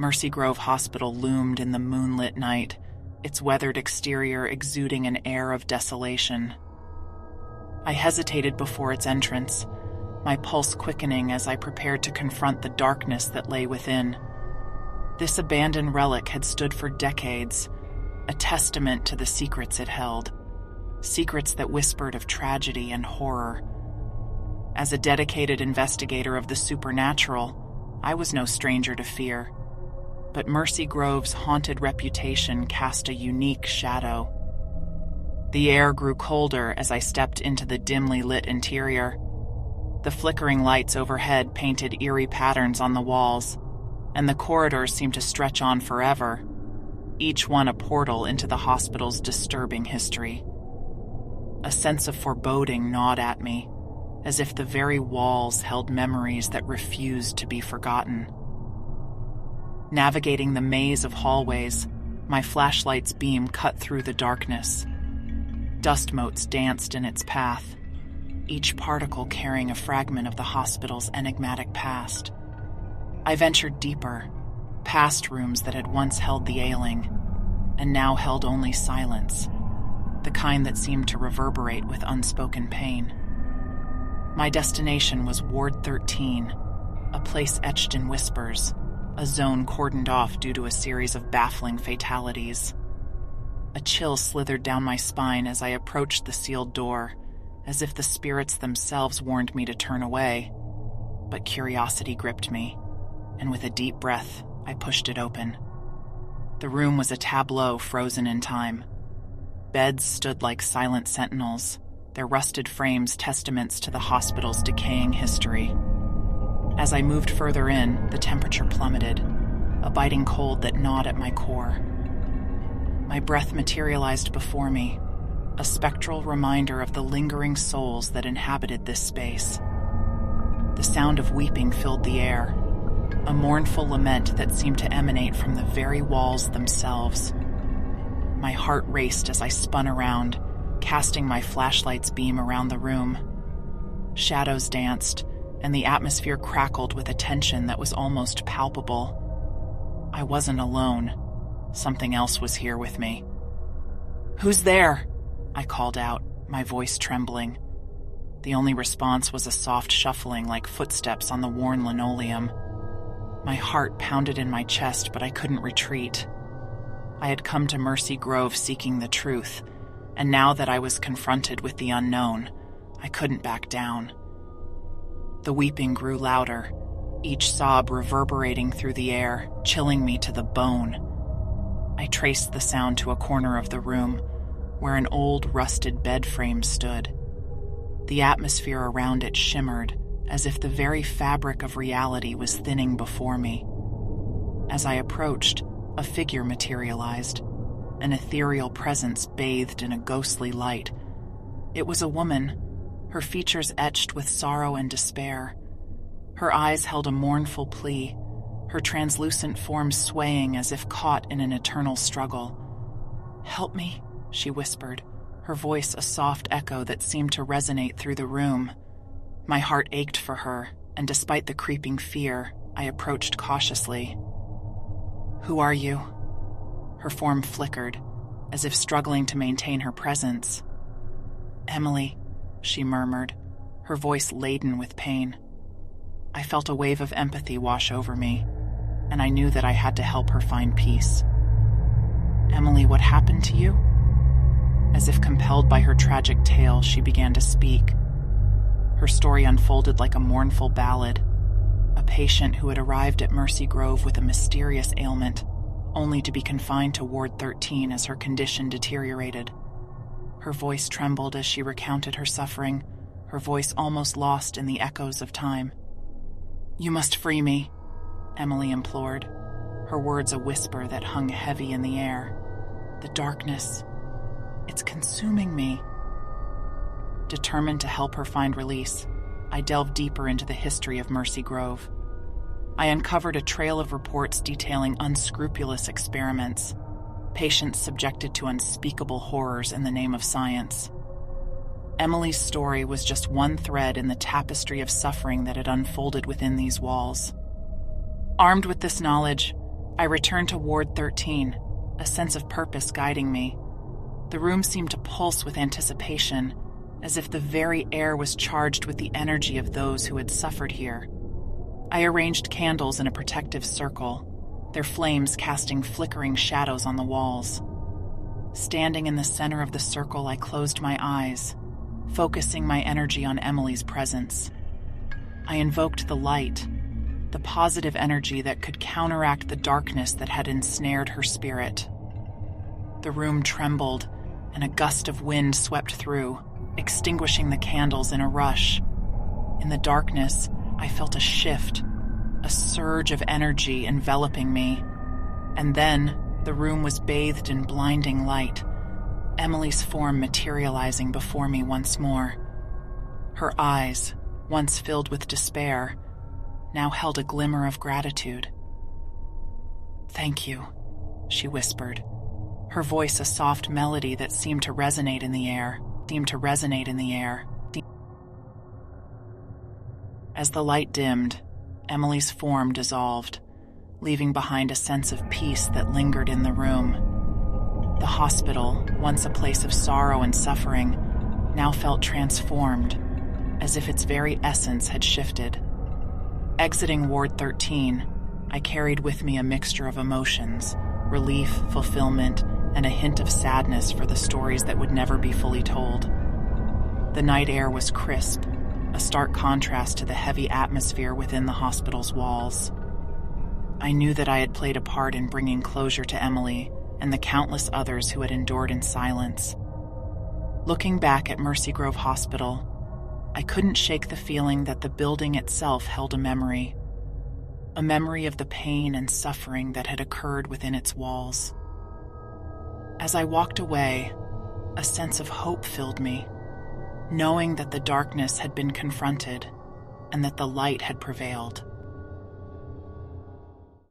Mercy Grove Hospital loomed in the moonlit night, its weathered exterior exuding an air of desolation. I hesitated before its entrance, my pulse quickening as I prepared to confront the darkness that lay within. This abandoned relic had stood for decades, a testament to the secrets it held, secrets that whispered of tragedy and horror. As a dedicated investigator of the supernatural, I was no stranger to fear, but Mercy Grove's haunted reputation cast a unique shadow. The air grew colder as I stepped into the dimly lit interior. The flickering lights overhead painted eerie patterns on the walls, and the corridors seemed to stretch on forever, each one a portal into the hospital's disturbing history. A sense of foreboding gnawed at me, as if the very walls held memories that refused to be forgotten. Navigating the maze of hallways, my flashlight's beam cut through the darkness. Dust motes danced in its path, each particle carrying a fragment of the hospital's enigmatic past. I ventured deeper, past rooms that had once held the ailing, and now held only silence, the kind that seemed to reverberate with unspoken pain. My destination was Ward 13, a place etched in whispers, a zone cordoned off due to a series of baffling fatalities. A chill slithered down my spine as I approached the sealed door, as if the spirits themselves warned me to turn away. But curiosity gripped me, and with a deep breath, I pushed it open. The room was a tableau frozen in time. Beds stood like silent sentinels, their rusted frames testaments to the hospital's decaying history. As I moved further in, the temperature plummeted, a biting cold that gnawed at my core. My breath materialized before me, a spectral reminder of the lingering souls that inhabited this space. The sound of weeping filled the air, a mournful lament that seemed to emanate from the very walls themselves. My heart raced as I spun around, casting my flashlight's beam around the room. Shadows danced, and the atmosphere crackled with a tension that was almost palpable. I wasn't alone. Something else was here with me. "Who's there?" I called out, my voice trembling. The only response was a soft shuffling like footsteps on the worn linoleum. My heart pounded in my chest, but I couldn't retreat. I had come to Mercy Grove seeking the truth, and now that I was confronted with the unknown, I couldn't back down. The weeping grew louder, each sob reverberating through the air, chilling me to the bone. I traced the sound to a corner of the room, where an old, rusted bed frame stood. The atmosphere around it shimmered, as if the very fabric of reality was thinning before me. As I approached, a figure materialized, an ethereal presence bathed in a ghostly light. It was a woman, her features etched with sorrow and despair. Her eyes held a mournful plea, her translucent form swaying as if caught in an eternal struggle. "Help me," she whispered, her voice a soft echo that seemed to resonate through the room. My heart ached for her, and despite the creeping fear, I approached cautiously. "Who are you?" Her form flickered, as if struggling to maintain her presence. "Emily," she murmured, her voice laden with pain. I felt a wave of empathy wash over me, and I knew that I had to help her find peace. "Emily, what happened to you?" As if compelled by her tragic tale, she began to speak. Her story unfolded like a mournful ballad, a patient who had arrived at Mercy Grove with a mysterious ailment, only to be confined to Ward 13 as her condition deteriorated. Her voice trembled as she recounted her suffering, her voice almost lost in the echoes of time. "You must free me," Emily implored, her words a whisper that hung heavy in the air. "The darkness, it's consuming me." Determined to help her find release, I delved deeper into the history of Mercy Grove. I uncovered a trail of reports detailing unscrupulous experiments, patients subjected to unspeakable horrors in the name of science. Emily's story was just one thread in the tapestry of suffering that had unfolded within these walls. Armed with this knowledge, I returned to Ward 13, a sense of purpose guiding me. The room seemed to pulse with anticipation, as if the very air was charged with the energy of those who had suffered here. I arranged candles in a protective circle, their flames casting flickering shadows on the walls. Standing in the center of the circle, I closed my eyes, focusing my energy on Emily's presence. I invoked the light, the positive energy that could counteract the darkness that had ensnared her spirit. The room trembled, and a gust of wind swept through, extinguishing the candles in a rush. In the darkness, I felt a shift, a surge of energy enveloping me. And then, the room was bathed in blinding light, Emily's form materializing before me once more. Her eyes, once filled with despair, now held a glimmer of gratitude. "Thank you," she whispered, her voice a soft melody that seemed to resonate in the air. As the light dimmed, Emily's form dissolved, leaving behind a sense of peace that lingered in the room. The hospital, once a place of sorrow and suffering, now felt transformed, as if its very essence had shifted. Exiting Ward 13, I carried with me a mixture of emotions, relief, fulfillment, and a hint of sadness for the stories that would never be fully told. The night air was crisp, a stark contrast to the heavy atmosphere within the hospital's walls. I knew that I had played a part in bringing closure to Emily and the countless others who had endured in silence. Looking back at Mercy Grove Hospital, I couldn't shake the feeling that the building itself held a memory of the pain and suffering that had occurred within its walls. As I walked away, a sense of hope filled me, knowing that the darkness had been confronted and that the light had prevailed.